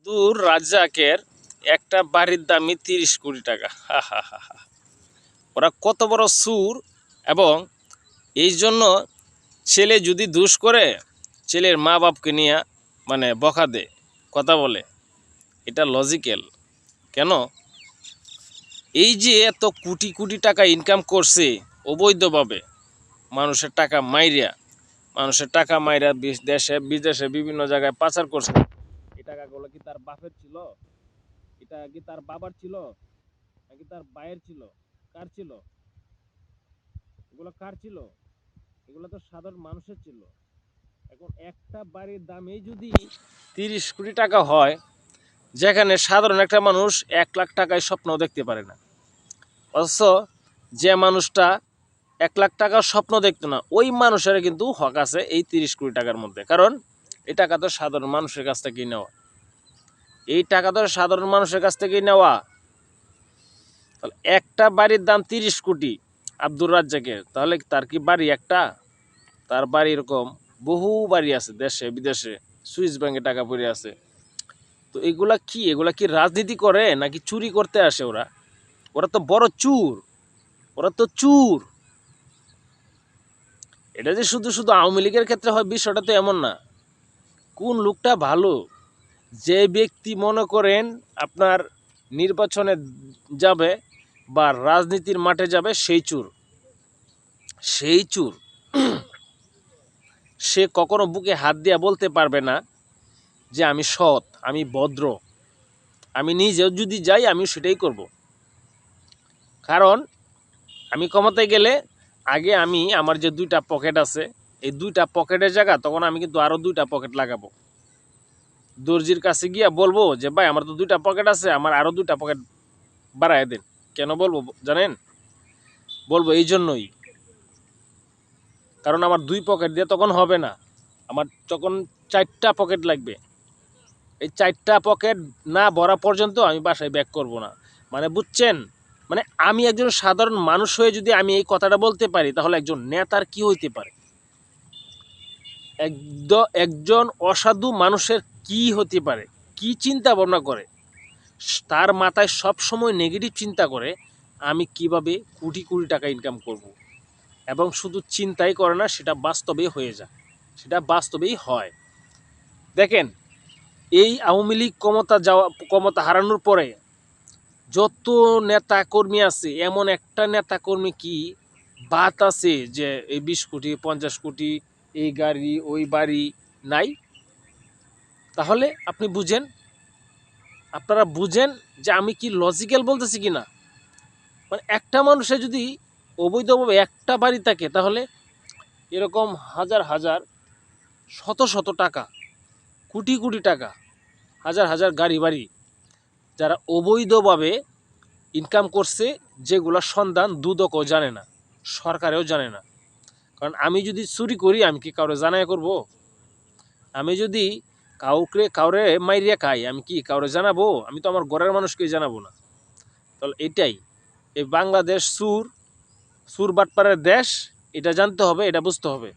আব্দুর রাজ্জাকের একটা বাড়ির দামই 30 কোটি টাকা। হা হা হা হা। ওরা কত বড় সুর! এবং এই জন্য ছেলে যদি দোষ করে ছেলের মা বাপকে নিয়ে মানে বকা দেয়, কথা বলে, এটা লজিক্যাল কেন? এই যে এত কোটি কোটি টাকা ইনকাম করছে অবৈধভাবে, মানুষের টাকা মাইরা দেশে বিদেশে বিভিন্ন জায়গায় পাচার করছে। এই টাকাগুলো কি তার বাপের ছিল? এটা কি তার বাবার ছিল নাকি তার ভাইয়ের ছিল? কার ছিল? এগুলো কার ছিল? এগুলো তো সাধারণ মানুষের ছিল। এখন একটা বাড়ির দামই যদি 30 কোটি টাকা হয়, যেখানে সাধারণ একটা মানুষ 1 লাখ টাকায় স্বপ্নও দেখতে পারে না, অথচ যে মানুষটা 1 লাখ টাকার স্বপ্ন দেখতো না, ওই মানুষের কিন্তু হক আছে এই 30 কোটি টাকার মধ্যে। কারণ এই টাকা তো সাধারণ মানুষের কাছ থেকেই নেওয়া। এই টাকা তো সাধারণ মানুষের কাছ থেকেই নেওয়া। একটা বাড়ির দাম 30 কোটি আব্দুর রাজ্জাকের, তাহলে তার কি বাড়ি একটা? তার বাড়ি এরকম বহু বাড়ি আছে দেশে বিদেশে, সুইস ব্যাংকে টাকা পড়ে আছে। তো এগুলা কি রাজনীতি করে নাকি চুরি করতে আসে? ওরা ওরা তো বড় চুর, ওরা তো চুর। এটা যে শুধু শুধু আওয়ামী লীগের ক্ষেত্রে হয় বিষয়টা তো এমন না। কোন লোকটা ভালো? যে ব্যক্তি মনে করেন আপনার নির্বাচনে যাবে বা রাজনীতির মাঠে যাবে, সেই চুর, সেই চুর। সে কখনো বুকে হাত দিয়ে বলতে পারবে না যে আমি সৎ, আমি ভদ্র, আমি নিজেও যদি যাই আমি সেটাই করব। কারণ আমি ক্ষমতায় গেলে আগে আমি আমার যে 2টা পকেট আছে, এই 2টা পকেটের জায়গা তখন আমি কিন্তু আরও 2টা পকেট লাগাবো। দর্জির কাছে গিয়া বলবো যে ভাই আমার তো 2টা পকেট আছে, আমার আরও 2টা পকেট বাড়ায় দেন। কেন বলবো জানেন? বলবো এই জন্যই, কারণ আমার 2 পকেট দিয়ে তখন হবে না, আমার তখন 4টা পকেট লাগবে। এই 4টা পকেট না ভরা পর্যন্ত আমি বাসায় ব্যাক করব না। মানে বুঝছেন? মানে আমি একজন সাধারণ মানুষ হয়ে যদি আমি এই কথাটা বলতে পারি, তাহলে একজন নেতার কি হইতে পারে? একজন অসাধু মানুষের কি হতে পারে? কি চিন্তা ভাবনা করে? তার মাথায় সব সময় নেগেটিভ চিন্তা করে আমি কিভাবে কোটি কোটি টাকা ইনকাম করব। এবং শুধু চিন্তাই করে না, সেটা বাস্তবেই হয়ে যায়, সেটা বাস্তবেই হয়। দেখেন, এই আওয়ামী লীগ ক্ষমতা হারানোর পরে যত নেতা কর্মী আছে, এমন একটা নেতা কর্মী কি বাত আছে যে এই 20 কোটি 50 কোটি এই গাড়ি ওই বাড়ি নাই? তাহলে আপনি বুঝেন, আপনারা বুঝেন যে আমি কি লজিক্যাল বলতেছি কিনা। মানে একটা মানুষের যদি অবৈধভাবে একটা বাড়ি থাকে, তাহলে এরকম হাজার হাজার শত শত টাকা, কোটি কোটি টাকা, হাজার হাজার গাড়ি বাড়ি যারা অবৈধভাবে ইনকাম করছে, যেগুলো সন্ধান দুদকও জানে না, সরকারেও জানে না। কারণ আমি যদি চুরি করি, আমি কি কাউরে জানাই করব? আমি যদি কাউরে মাইরিয়া খাই, আমি কি কাউরে জানাবো? আমি তো আমার ঘরের মানুষকেই জানাবো না। তাহলে এটাই, এই বাংলাদেশ সুর বাটপাড়ের দেশ, এটা জানতে হবে, এটা বুঝতে হবে।